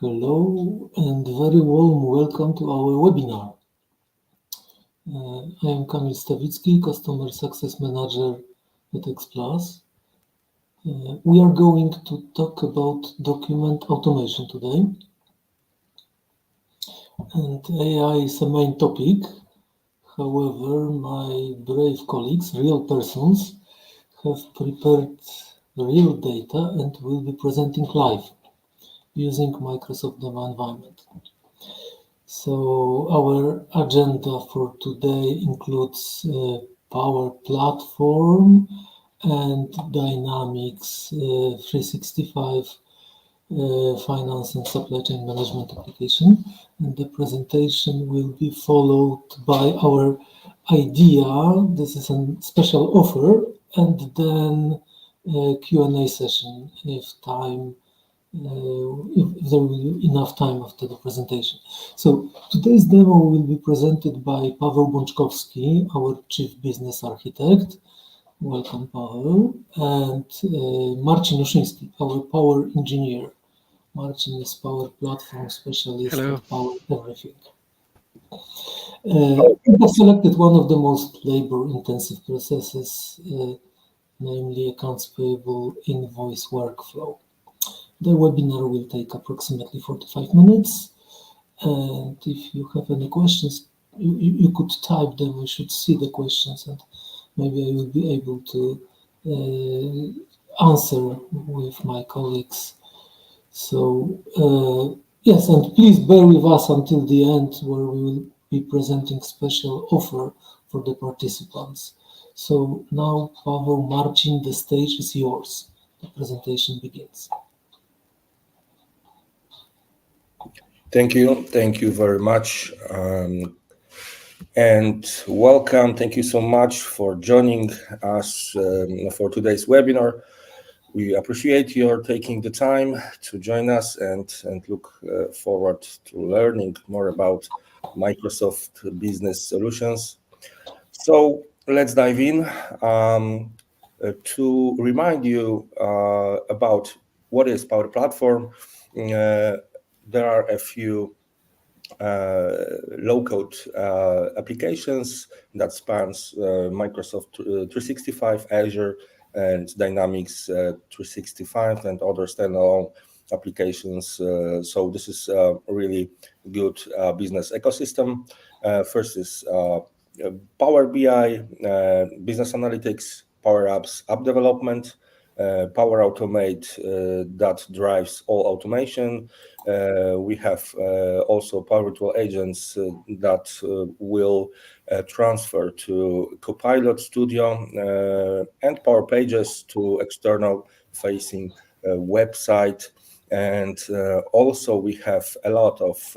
Hello and very warm welcome to our webinar. I am Kamil Stawicki, Customer Success Manager at X+. We are going to talk about document automation today. And AI is a main topic. However, my brave colleagues, real persons, have prepared real data and will be presenting live using Microsoft demo environment. So our agenda for today includes PowerPlatform and Dynamics 365 finance and supply chain management application. And the presentation will be followed by our idea. This is a special offer, and then a Q&A session if there will be enough time after the presentation. So today's demo will be presented by Paweł Bączkowski, our Chief Business Architect. Welcome, Paweł. And Marcin Uszyński, our Power Engineer. Marcin is Power Platform Specialist at Power Everything. We have selected one of the most labor-intensive processes, namely accounts payable invoice workflow. The webinar will take approximately 45 minutes, and if you have any questions, you could type them. We should see the questions, and maybe I will be able to answer with my colleagues. So, yes, and please bear with us until the end, where we will be presenting special offer for the participants. So now, Paweł, Marcin, the stage is yours. The presentation begins. Thank you very much, and welcome. Thank you so much for joining us for today's webinar. We appreciate your taking the time to join us and look forward to learning more about Microsoft Business Solutions. So let's dive in. To remind you about what is Power Platform, there are a few low-code applications that spans Microsoft 365, Azure, and Dynamics 365, and other standalone applications. So this is a really good business ecosystem. First is Power BI, Business Analytics, Power Apps, app development, Power Automate that drives all automation. We have also Power Virtual Agents that will transfer to Copilot Studio and Power Pages to external facing website. And also we have a lot of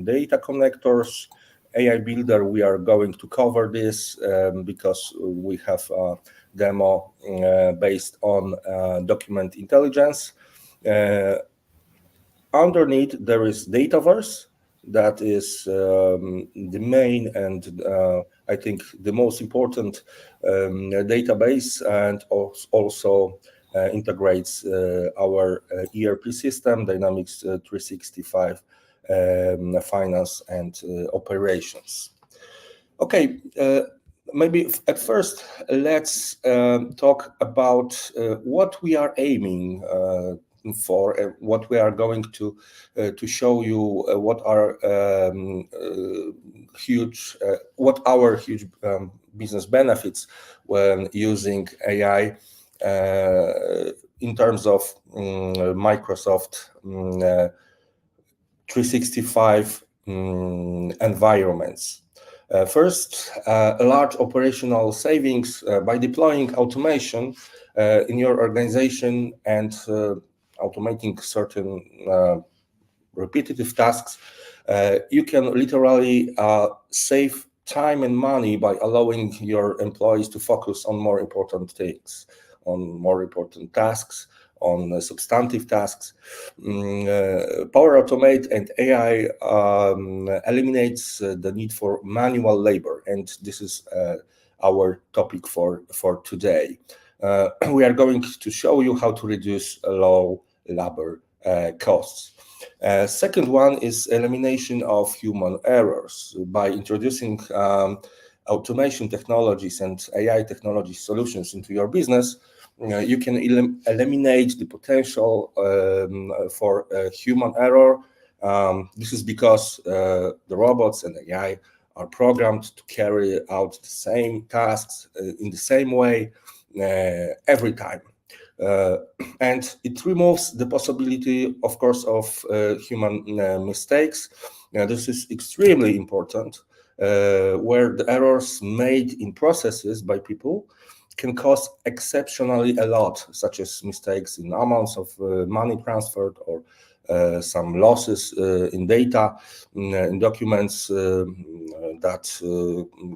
data connectors. AI Builder, we are going to cover this because we have a demo based on document intelligence. Underneath, there is Dataverse. That is the main and I think the most important database, and also integrates our ERP system, Dynamics 365 finance and operations. Okay, maybe at first let's talk about what we are aiming for, what we are going to show you, what are our huge business benefits when using AI in terms of Microsoft 365 environments. First, a large operational savings by deploying automation in your organization and automating certain repetitive tasks. You can literally save time and money by allowing your employees to focus on more important things, on more important tasks, on substantive tasks. Power Automate and AI eliminates the need for manual labor, and this is our topic for today. We are going to show you how to reduce low labor costs. Second one is elimination of human errors by introducing automation technologies and AI technology solutions into your business. You can eliminate the potential for human error. This is because the robots and AI are programmed to carry out the same tasks in the same way every time. And it removes the possibility, of course, of human mistakes. This is extremely important, where the errors made in processes by people can cost exceptionally a lot, such as mistakes in amounts of money transferred or some losses in data, in documents that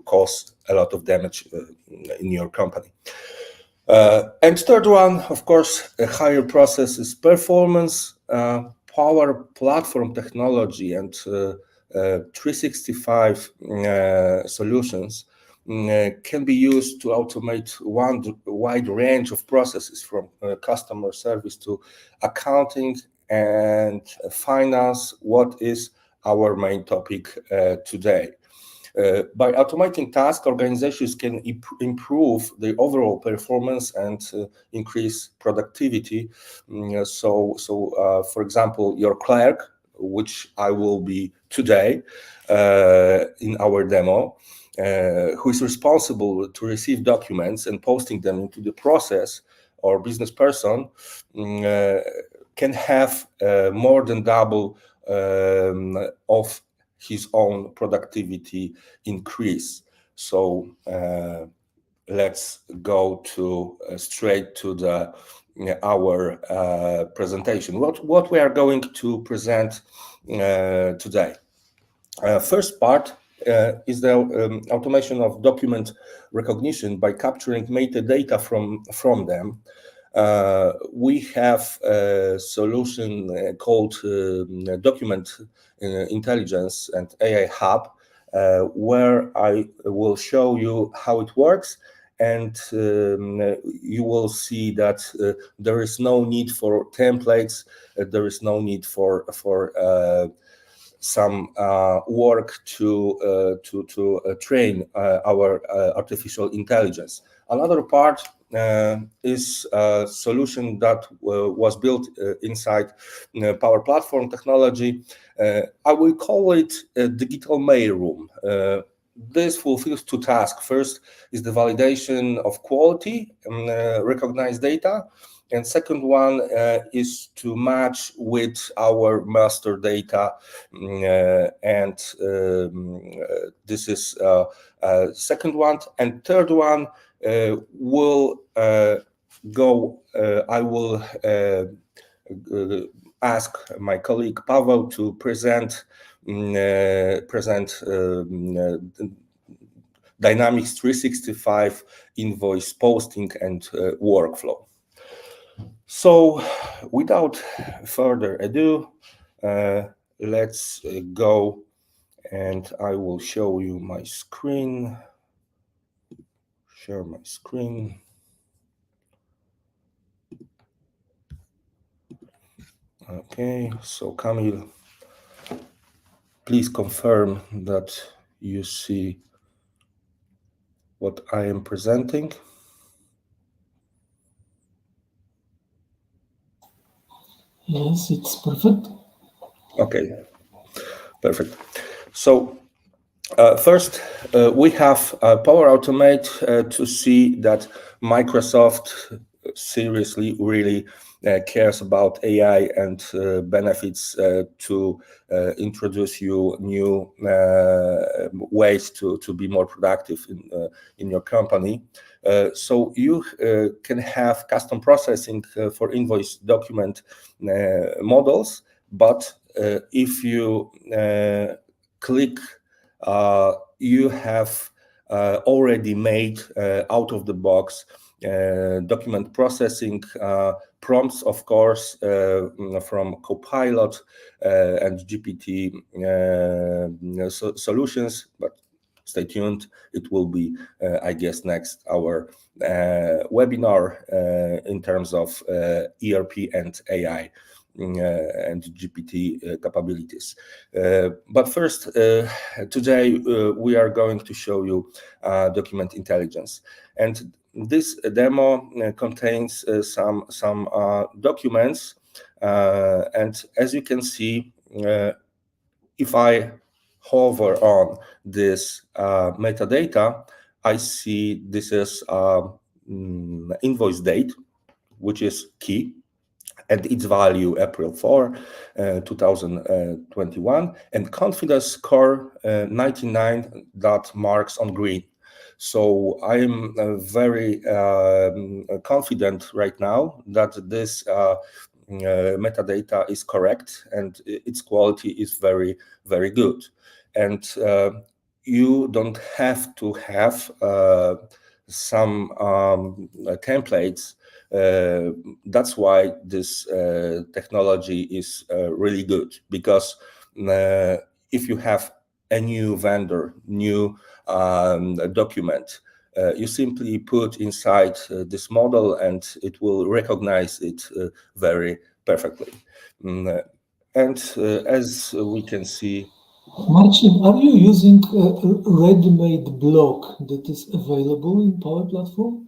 cause a lot of damage in your company. And third one, of course, a higher processes performance, PowerPlatform technology and 365 solutions can be used to automate one wide range of processes from customer service to accounting and finance, what is our main topic today. By automating tasks, organizations can improve the overall performance and increase productivity. For example, your clerk, which I will be today in our demo, who is responsible to receive documents and posting them into the process, or business person, can have more than double of his own productivity increase. So let's go straight to our presentation. What we are going to present today. First part is the automation of document recognition by capturing metadata from them. We have a solution called Document Intelligence and AI Hub, where I will show you how it works, and you will see that there is no need for templates, there is no need for some work to train our artificial intelligence. Another part is a solution that was built inside PowerPlatform technology. I will call it a digital mailroom. This fulfills two tasks. First is the validation of quality and recognized data. And second one is to match with our master data. This is second one. And third one will go, I will ask my colleague Paweł to present Dynamics 365 invoice posting and workflow. So without further ado, let's go, and I will show you my screen. Share my screen. Okay, so Kamil, please confirm that you see what I am presenting. Yes, it's perfect. Okay, perfect. So first, we have Power Automate to see that Microsoft seriously really cares about AI and benefits to introduce you new ways to be more productive in your company. So you can have custom processing for invoice document models, but if you click, you have already made out of the box document processing prompts, of course, from Copilot and GPT solutions, but stay tuned. It will be, I guess, next our webinar in terms of ERP and AI and GPT capabilities. But first, today we are going to show you document intelligence, and this demo contains some documents, and as you can see, if I hover on this metadata, I see this is invoice date, which is key, and its value April 4, 2021, and confidence score 99 that marks on green. So I'm very confident right now that this metadata is correct and its quality is very, very good. And you don't have to have some templates. That's why this technology is really good, because if you have a new vendor, new document, you simply put inside this model and it will recognize it very perfectly. And as we can see, Marcin, are you using a ready-made block that is available in Power Platform?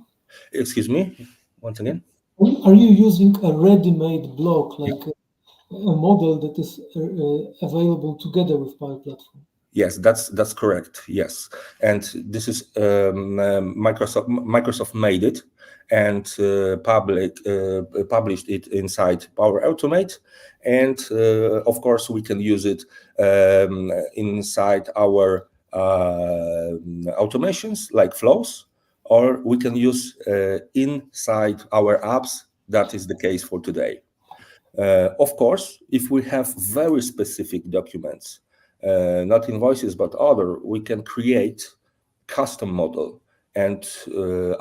excuse me, once again. Are you using a ready-made block, like a model that is available together with Power Platform? Yes, that's correct. Yes, and this is Microsoft made it and published it inside Power Automate, and of course we can use it inside our automations like flows, or we can use inside our apps. That is the case for today. Of course, if we have very specific documents, not invoices but other, we can create custom model. And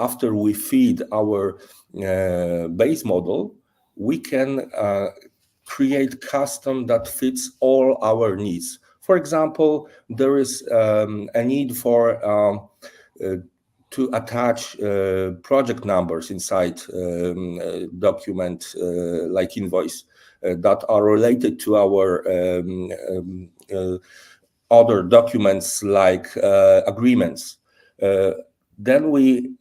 after we feed our base model, we can create custom that fits all our needs. For example, there is a need for to attach project numbers inside document like invoice that are related to our other documents like agreements. Then we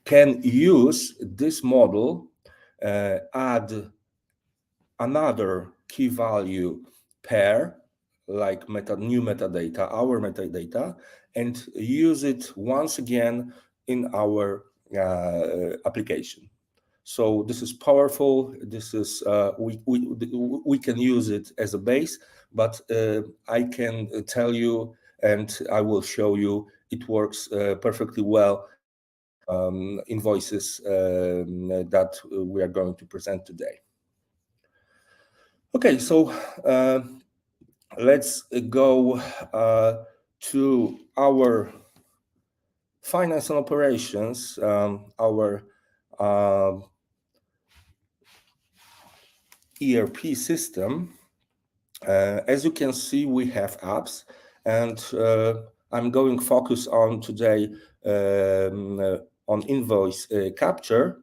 can use this model, add another key value pair like new metadata, our metadata, and use it once again in our application. So this is powerful. This is we can use it as a base, but I can tell you, and I will show you, it works perfectly well in invoices that we are going to present today. Okay, so let's go to our finance and operations, our ERP system. As you can see, we have apps, and I'm going focus on today on invoice capture.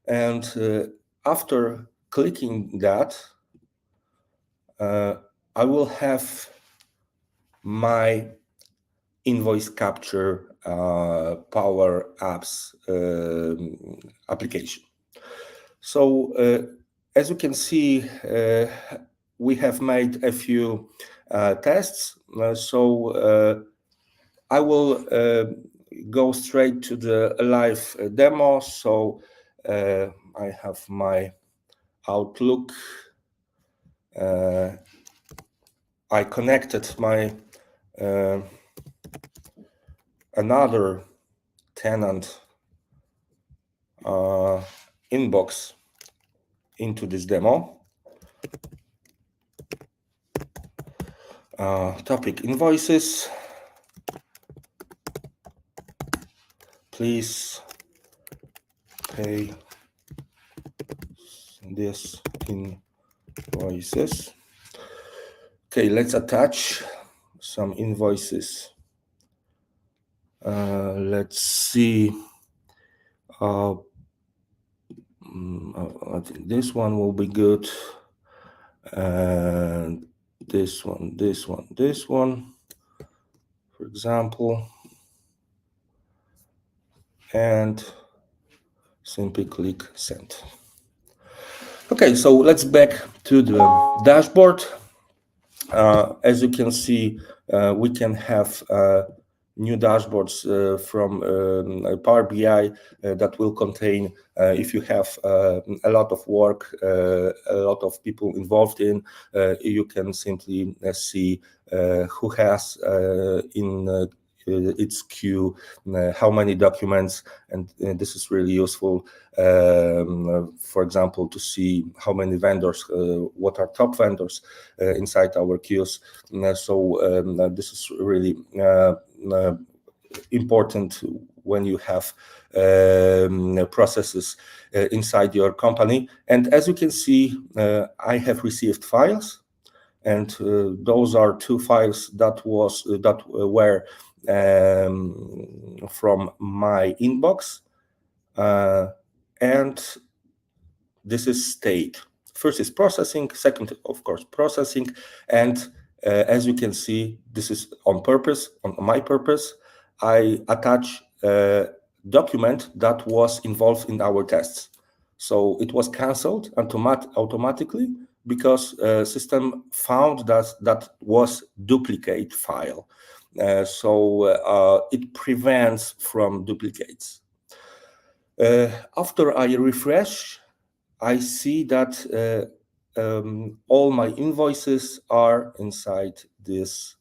And after clicking that, I will have my invoice capture Power Apps application. So as you can see, we have made a few tests. So I will go straight to the live demo. So I have my Outlook. I connected my another tenant inbox into this demo. Topic invoices. Please pay this invoices. Okay, let's attach some invoices. Let's see. I think this one will be good. And this one, for example. And simply click send. Okay, so let's back to the dashboard. As you can see, we can have new dashboards from Power BI that will contain, if you have a lot of work, a lot of people involved in, you can simply see who has in its queue, how many documents, and this is really useful, for example, to see how many vendors, what are top vendors inside our queues. So this is really important when you have processes inside your company. And as you can see, I have received files, and those are two files that were from my inbox, and this is state. First is processing, second, of course, processing, and as you can see, this is on purpose, on my purpose. I attach a document that was involved in our tests. So it was canceled automatically because system found that was duplicate file. So it prevents from duplicates. After I refresh, I see that all my invoices are inside this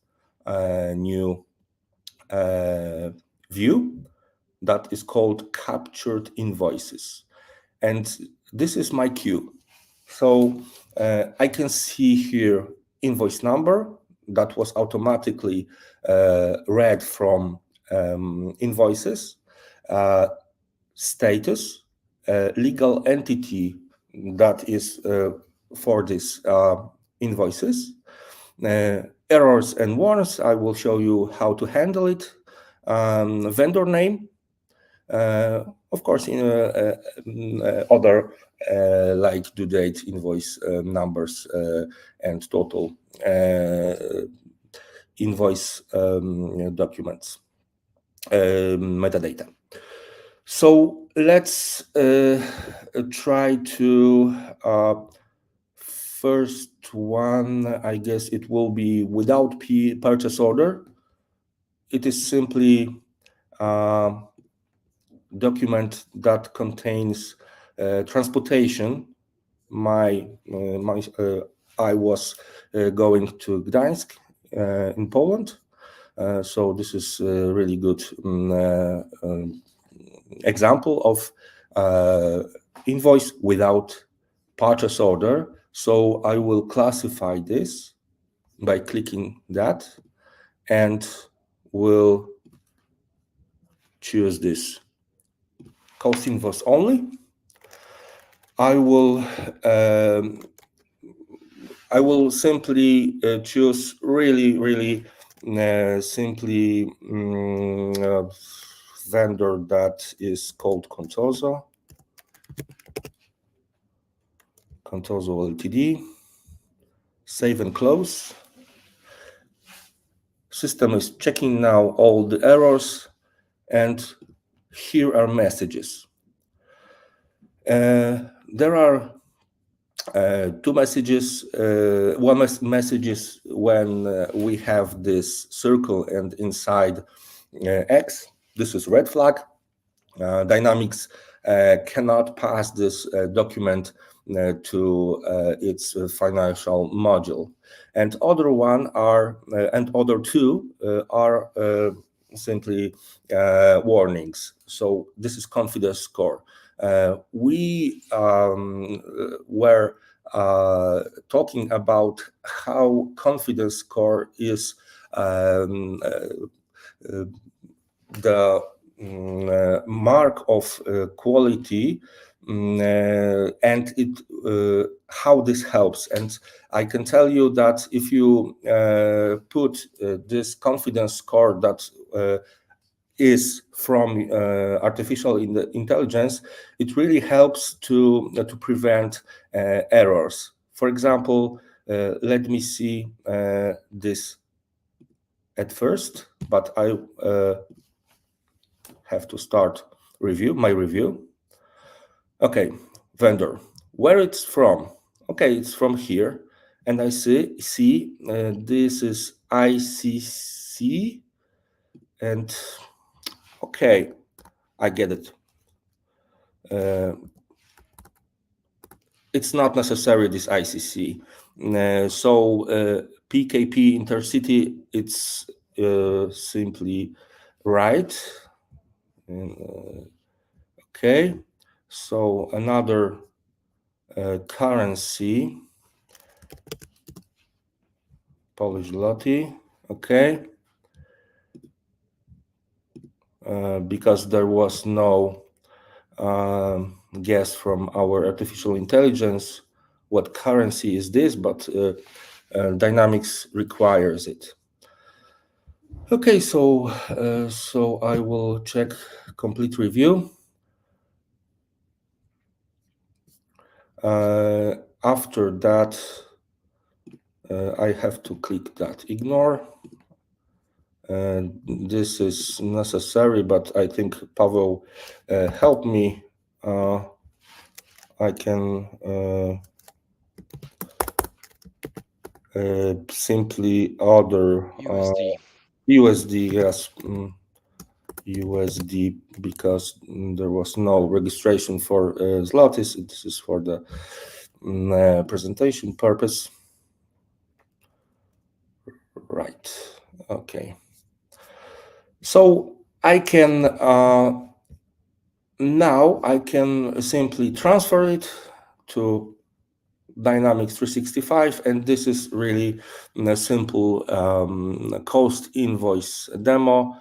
new view that is called captured invoices. And this is my queue. So I can see here invoice number that was automatically read from invoices, status, legal entity that is for these invoices, errors and warnings. I will show you how to handle it. Vendor name, of course, in other like due date, invoice numbers, and total invoice documents, metadata. So let's try to first one. I guess it will be without purchase order. It is simply document that contains transportation. I was going to Gdańsk in Poland, so this is a really good example of invoice without purchase order. So I will classify this by clicking that, and will choose this cost invoice only. I will simply choose really simply vendor that is called Contoso Ltd. Save and close. System is checking now all the errors, and here are messages. There are two messages. One message is when we have this circle and inside X. This is red flag. Dynamics cannot pass this document to its financial module. And other two are simply warnings. So this is confidence score. We were talking about how confidence score is the mark of quality, and how this helps. And I can tell you that if you put this confidence score that is from artificial intelligence, it really helps to prevent errors. For example, let me see this at first, but I have to start my review. Okay, vendor, where it's from? Okay, it's from here, and I see this is ICC, and okay, I get it. It's not necessary this ICC. So PKP intercity, it's simply right. Okay, so another currency, Polish zloty. Okay, because there was no guess from our artificial intelligence what currency is this, but Dynamics requires it. Okay, so I will check complete review. After that, I have to click that ignore. This is necessary, but I think Pavel helped me. I can simply order USD, yes, USD, because there was no registration for zlotys. This is for the presentation purpose. Right. Okay. So I can now I can simply transfer it to Dynamics 365, and this is really a simple cost invoice demo.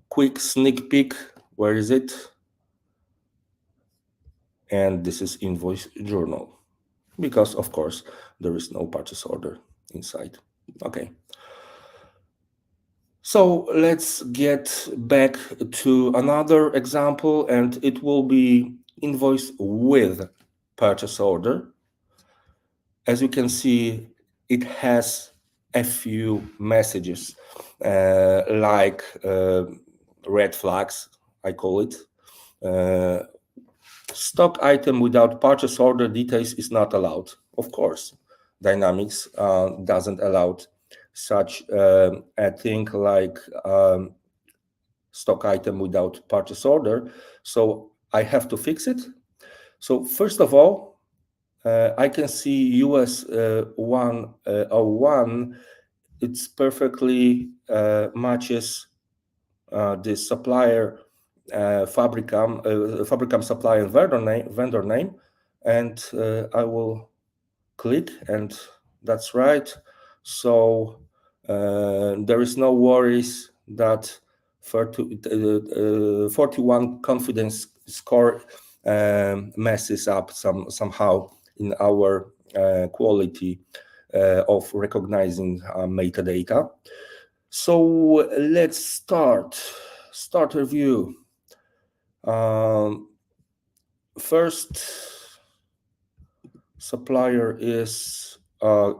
Quick sneak peek. Where is it? And this is invoice journal, because of course there is no purchase order inside. Okay. So let's get back to another example, and it will be invoice with purchase order. As you can see, it has a few messages like red flags, I call it. Stock item without purchase order details is not allowed. Of course, Dynamics doesn't allow such a thing like stock item without purchase order. So I have to fix it. So first of all, I can see US 101. It's perfectly matches the supplier Fabricam supplier vendor name, and I will click, and that's right. So there is no worries that 41 confidence score messes up somehow in our quality of recognizing metadata. So let's start review. First, supplier is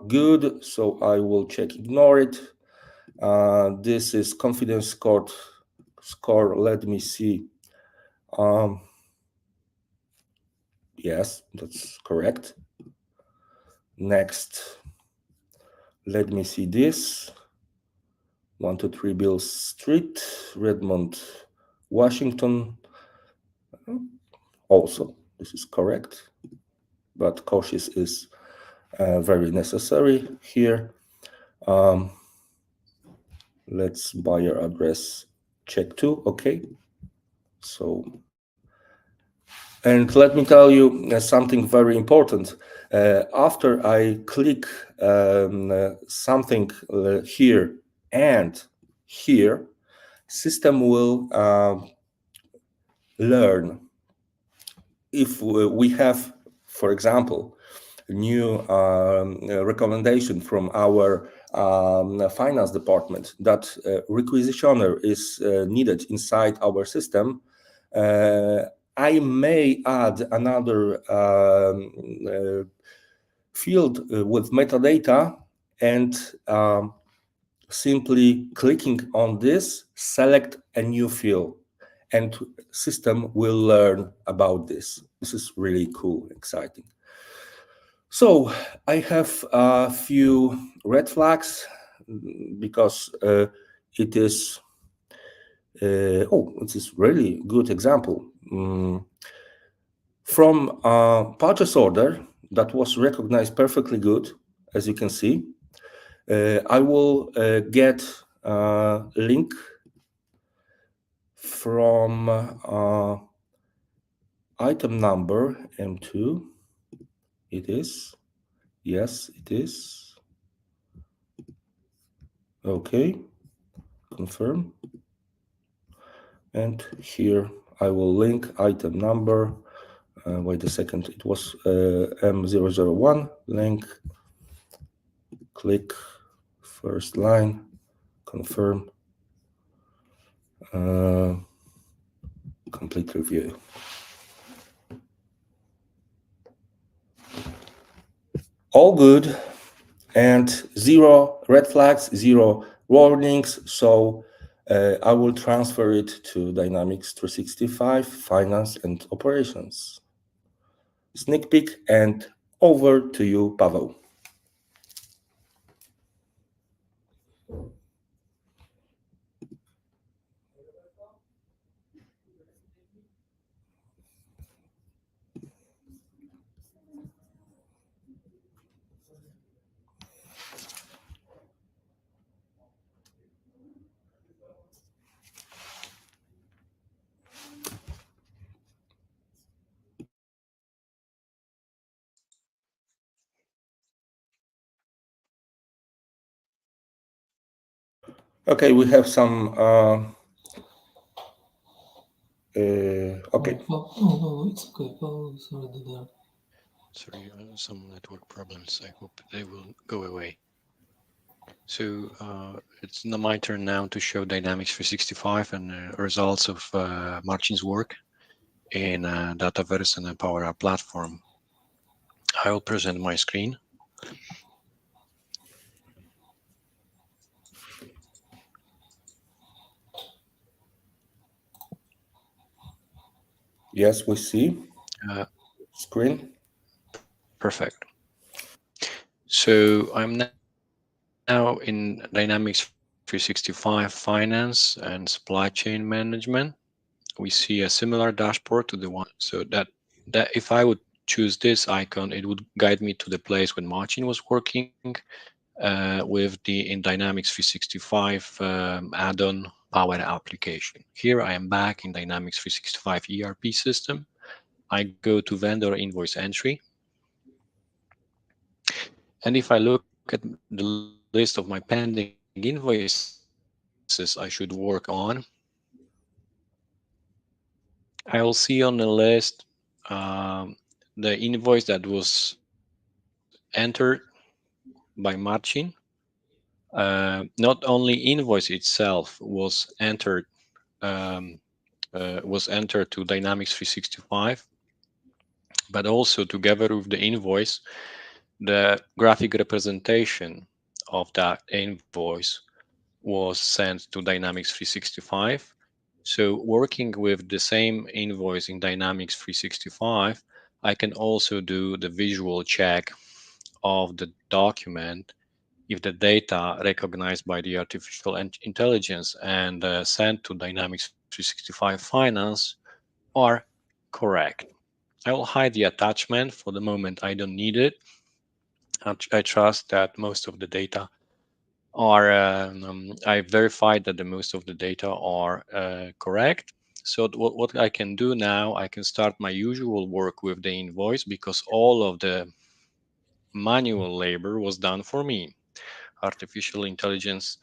good, so I will check ignore it. This is confidence score. Let me see. Yes, that's correct. Next, let me see this. 123 Bill Street, Redmond, Washington. Also, this is correct, but cautious is very necessary here. Let's buyer address check too. Okay. So, and let me tell you something very important. After I click something here and here, system will learn if we have, for example, new recommendation from our finance department that requisitioner is needed inside our system, I may add another field with metadata, and simply clicking on this, select a new field, and system will learn about this. This is really cool, exciting. So I have a few red flags because it is it is really good example. From a purchase order that was recognized perfectly good, as you can see, I will get a link from item number M2. It is. Yes, it is. Okay, confirm. And here I will link item number. Wait a second, it was M001, link, click, first line, confirm, complete review. All good, and zero red flags, zero warnings. So I will transfer it to Dynamics 365 Finance and Operations. Sneak peek, and over to you, Pavel. Okay, we have some. Okay. No, it's okay. Paul is already there. Sorry, some network problems. I hope they will go away. So it's my turn now to show Dynamics 365 and results of Marcin's work in Dataverse and Power Platform. I will present my screen. Yes, we see screen. Perfect. So I'm now in Dynamics 365 Finance and Supply Chain Management. We see a similar dashboard to the one so that if I would choose this icon, it would guide me to the place when Marcin was working with the in Dynamics 365 add-on Power application. Here I am back in Dynamics 365 ERP system. I go to vendor invoice entry. And if I look at the list of my pending invoices I should work on, I will see on the list the invoice that was entered by Marcin. Not only invoice itself um, was entered to Dynamics 365, but also together with the invoice, the graphic representation of that invoice was sent to Dynamics 365. So working with the same invoice in Dynamics 365, I can also do the visual check of the document if the data recognized by the artificial intelligence and sent to Dynamics 365 Finance are correct. I will hide the attachment for the moment. I don't need it. I trust that most of the data are, I verified that the most of the data are correct. So what I can do now, I can start my usual work with the invoice because all of the manual labor was done for me. Artificial intelligence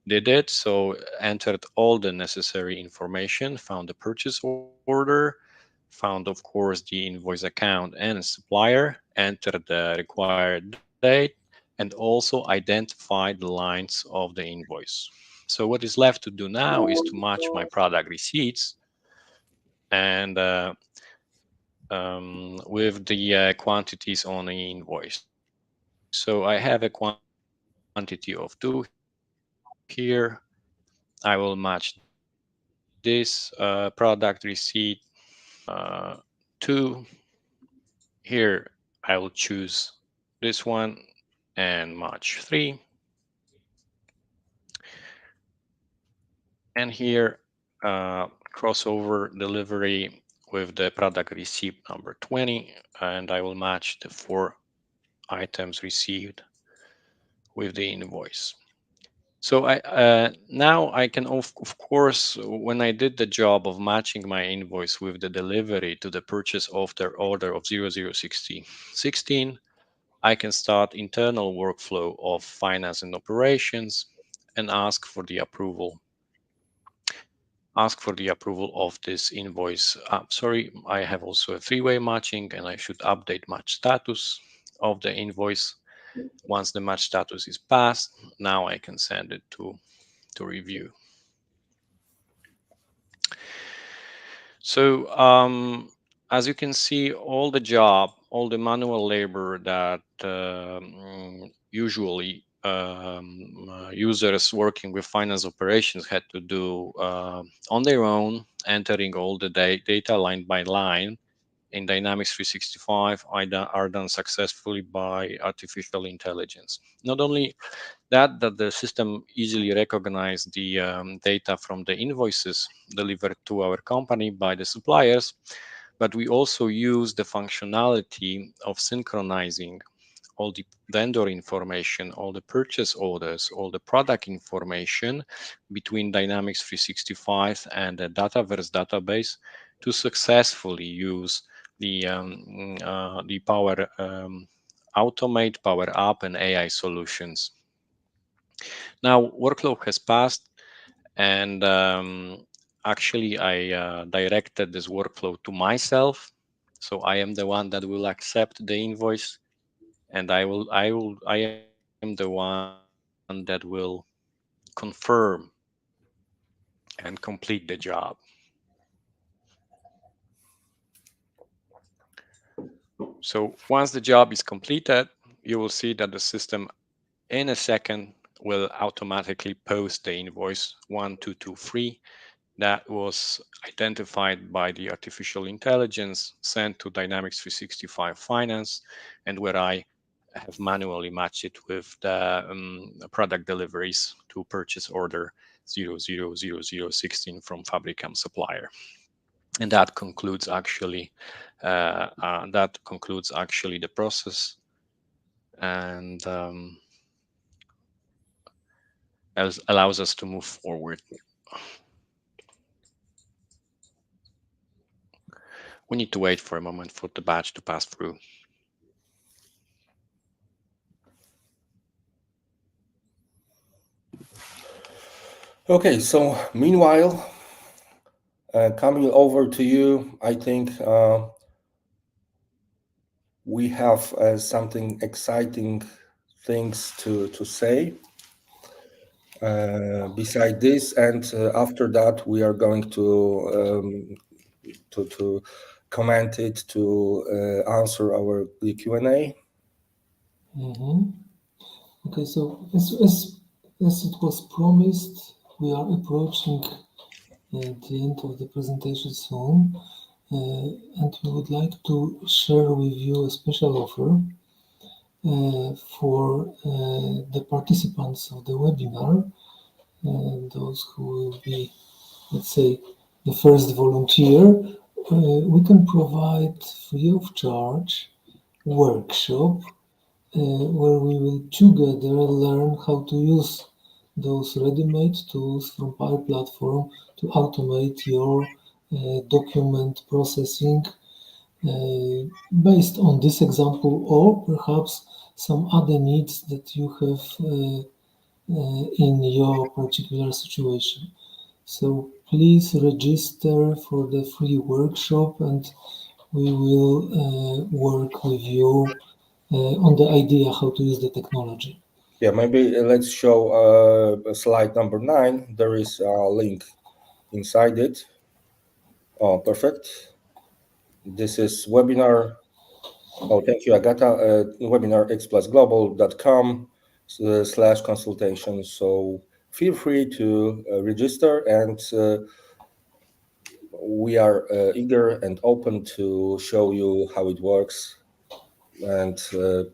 did it, so entered all the necessary information, found the purchase order, found of course the invoice account and supplier, entered the required date, and and also identify the lines of the invoice. So what is left to do now is to match my product receipts and with the quantities on the invoice. So I have a quantity of 2 here. I will match this product receipt 2. Here I will choose this one and match 3. And here crossover delivery with the product receipt number 20, and I will match the 4 items received with the invoice. So I now I can of course, when I did the job of matching my invoice with the delivery to the purchase order of 0016, I can start internal workflow of finance and operations and ask for the approval of this invoice. Sorry, I have also a three-way matching, and I should update match status of the invoice. Once the match status is passed, now I can send it to review. So as you can see, all the manual labor that usually users working with finance operations had to do on their own, entering all the data line by line in Dynamics 365 are done successfully by artificial intelligence. Not only that the system easily recognize the data from the invoices delivered to our company by the suppliers, but we also use the functionality of synchronizing all the vendor information, all the purchase orders, all the product information between Dynamics 365 and the Dataverse database to successfully use the Power Automate, Power Up, and AI solutions. Now, workload has passed, and actually, I directed this workflow to myself. So I am the one that will accept the invoice, and I am the one that will confirm and complete the job. So once the job is completed, you will see that the system in a second will automatically post the invoice 1223 that was identified by the artificial intelligence, sent to Dynamics 365 Finance, and where I have manually matched it with the product deliveries to purchase order 000016 from Fabricam supplier. And that concludes actually the process, and allows us to move forward. We need to wait for a moment for the batch to pass through. Okay, so meanwhile, coming over to you, I think we have something exciting things to say beside this, and after that we are going to comment it to answer our Q&A. Okay, so as it was promised, we are approaching the end of the presentation soon, and we would like to share with you a special offer for the participants of the webinar, those who will be, let's say, the first volunteer. We can provide free of charge workshop where we will together learn how to use those ready-made tools from PowerPlatform to automate your document processing based on this example, or perhaps some other needs that you have in your particular situation. So please register for the free workshop, and we will work with you on the idea how to use the technology. Yeah, maybe let's show slide number 9. There is a link inside it. Oh, perfect. This is webinar. Oh, thank you, Agata. webinarxplusglobal.com/consultation. So feel free to register, and we are eager and open to show you how it works and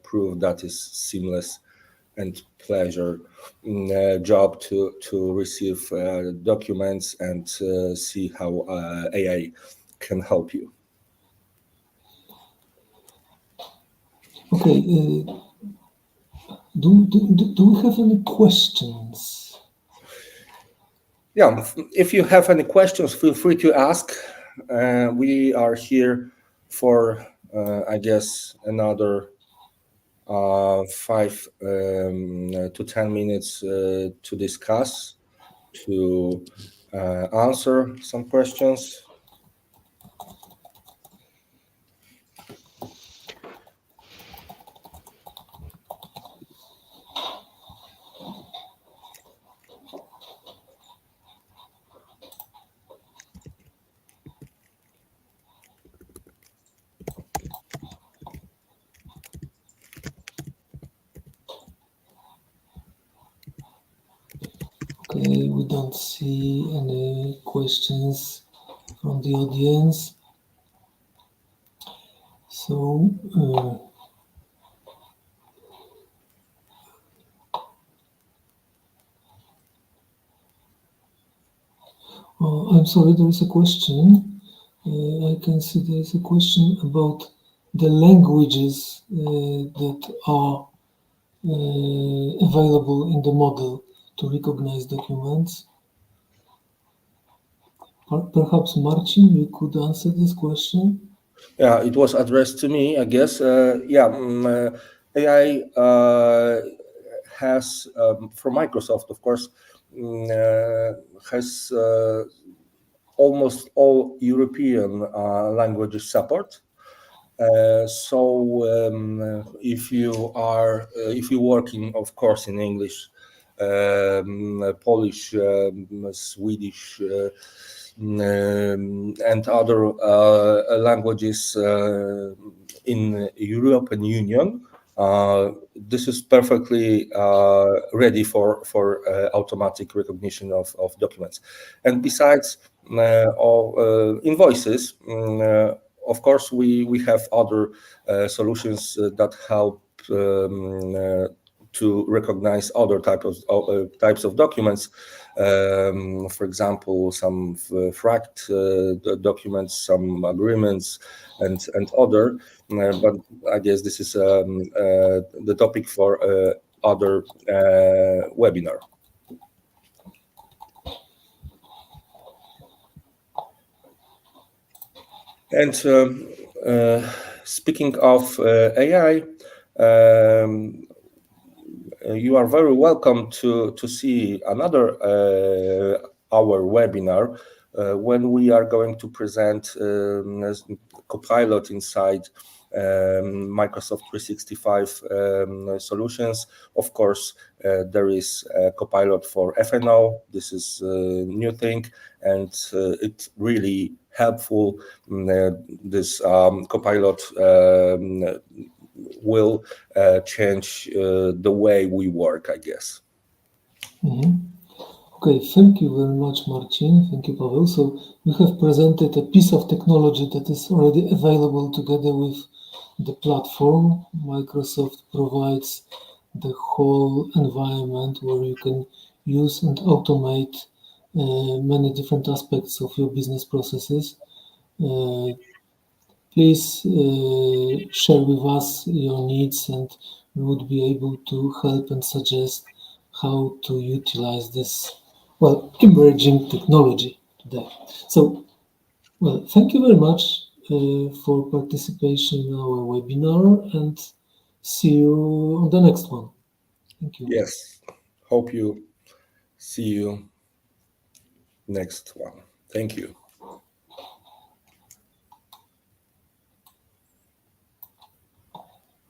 prove that is seamless and pleasure job to receive documents and see how AI can help you. Okay, do we have any questions? Yeah, if you have any questions, feel free to ask. We are here for, I guess, another 5 to 10 minutes to discuss, to answer some questions. Okay, we don't see any questions from the audience. So, I'm sorry, there is a question. I can see there is a question about the languages that are available in the model to recognize documents. Perhaps Marcin, you could answer this question. Yeah, it was addressed to me, I guess. AI has, from Microsoft, of course, has almost all European languages support. If you working, of course, in English, Polish, Swedish, and other languages in European Union, this is perfectly ready for automatic recognition of documents. And besides all invoices, of course, we have other solutions that help to recognize other types of documents. For example, some FRACT documents, some agreements, and other. But I guess this is the topic for other webinar. And speaking of AI, you are very welcome to see another our webinar when we are going to present Copilot inside Microsoft 365 solutions. Of course, there is Copilot for FNO. This is a new thing, and it's really helpful. This Copilot will change the way we work, I guess. Okay, thank you very much, Marcin. Thank you, Paweł. So we have presented a piece of technology that is already available together with the platform. Microsoft provides the whole environment where you can use and automate many different aspects of your business processes. Please share with us your needs, and we would be able to help and suggest how to utilize this, well, emerging technology today. So, well, thank you very much for participation in our webinar, and see you on the next one. Thank you. Yes, hope you see you next one. Thank you.